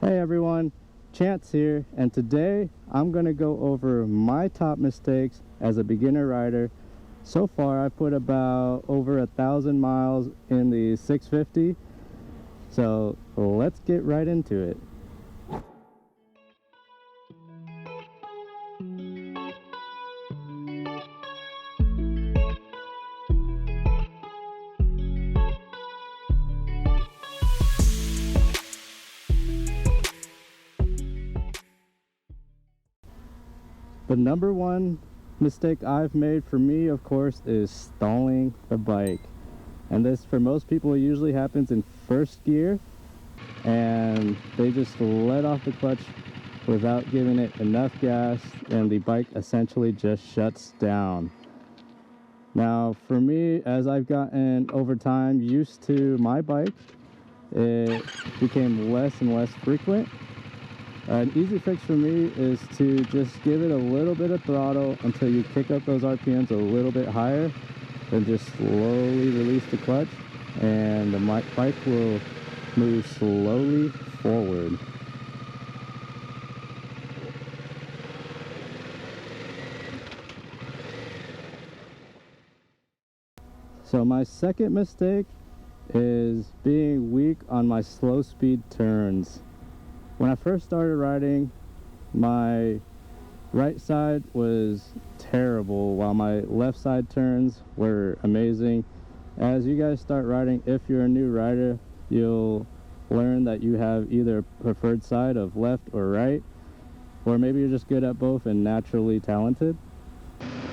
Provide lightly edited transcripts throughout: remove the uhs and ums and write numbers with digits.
Hey everyone, Chance here, and today I'm going to go over my top mistakes as a beginner rider. So far I put about over 1,000 miles in the 650, so let's get right into it. The number one mistake I've made for me, of course, is stalling the bike. And this, for most people, usually happens in first gear, and they just let off the clutch without giving it enough gas, and the bike essentially just shuts down. Now, for me, as I've gotten over time used to my bike, it became less and less frequent. An easy fix for me is to just give it a little bit of throttle until you kick up those RPMs a little bit higher, then just slowly release the clutch, and the bike will move slowly forward. So my second mistake is being weak on my slow speed turns. When I first started riding, my right side was terrible while my left side turns were amazing. As you guys start riding, if you're a new rider, you'll learn that you have either a preferred side of left or right, or maybe you're just good at both and naturally talented.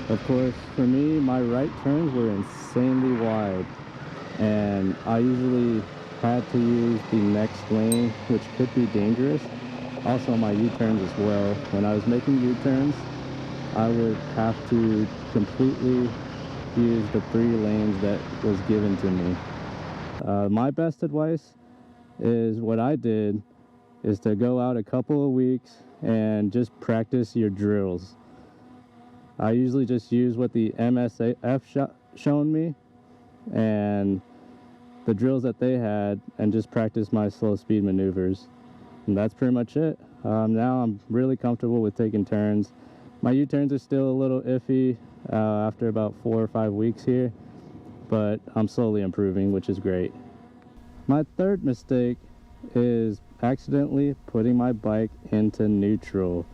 Of course, for me, my right turns were insanely wide, and I usually had to use the next lane, which could be dangerous. Also my U-turns as well. When I was making U-turns, I would have to completely use the 3 lanes that was given to me. My best advice is what I did is to go out a couple of weeks and just practice your drills. I usually just use what the MSAF shown me and the drills that they had, and just practice my slow speed maneuvers, and that's pretty much it. Now I'm really comfortable with taking turns. My U-turns are still a little iffy after about 4 or 5 weeks here, but I'm slowly improving, which is great. My third mistake is accidentally putting my bike into neutral.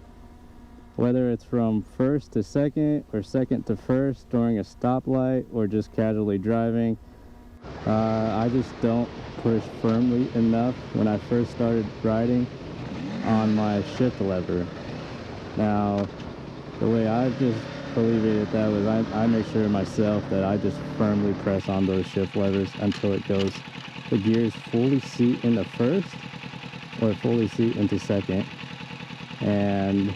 Whether it's from first to second or second to first during a stoplight or just casually driving, I just don't push firmly enough when I first started riding on my shift lever. Now, the way I've just alleviated that was I make sure myself that I just firmly press on those shift levers until the gears fully seat into first or fully seat into second. And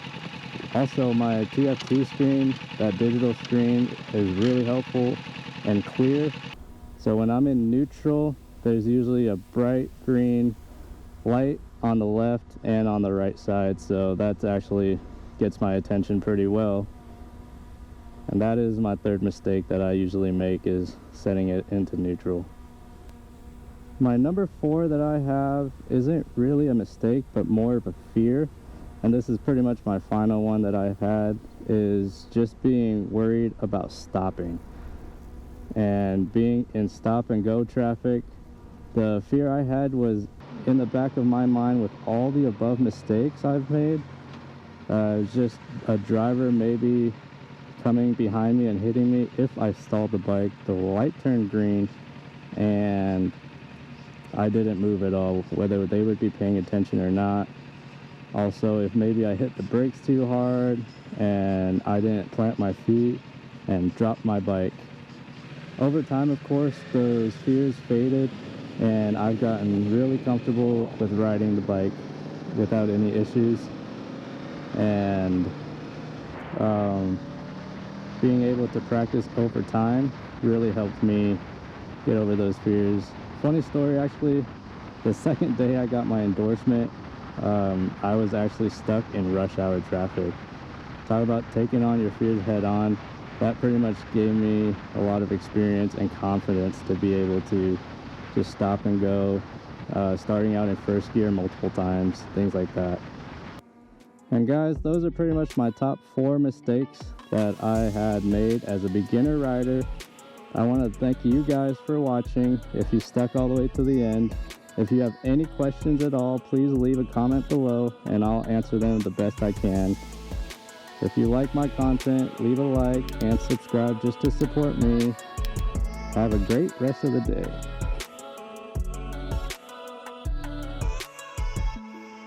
also my TF2 screen, that digital screen, is really helpful and clear. So when I'm in neutral, there's usually a bright green light on the left and on the right side, so that actually gets my attention pretty well. And that is my third mistake that I usually make, is setting it into neutral. My number 4 that I have isn't really a mistake, but more of a fear, and this is pretty much my final one that I've had, is just being worried about stopping. And being in stop and go traffic, the fear I had was in the back of my mind with all the above mistakes I've made. Just a driver maybe coming behind me and hitting me if I stalled the bike. The light turned green and I didn't move at all, whether they would be paying attention or not. Also, if maybe I hit the brakes too hard and I didn't plant my feet and drop my bike. Over time, of course, those fears faded, and I've gotten really comfortable with riding the bike without any issues. And being able to practice over time really helped me get over those fears. Funny story, actually, the second day I got my endorsement, I was actually stuck in rush hour traffic. Talk about taking on your fears head on. That pretty much gave me a lot of experience and confidence to be able to just stop and go starting out in first gear multiple times, things like that. And guys, those are pretty much my top 4 mistakes that I had made as a beginner rider. I want to thank you guys for watching. If you stuck all the way to the end, if you have any questions at all, please leave a comment below and I'll answer them the best I can. If you like my content, leave a like and subscribe just to support me. Have a great rest of the day.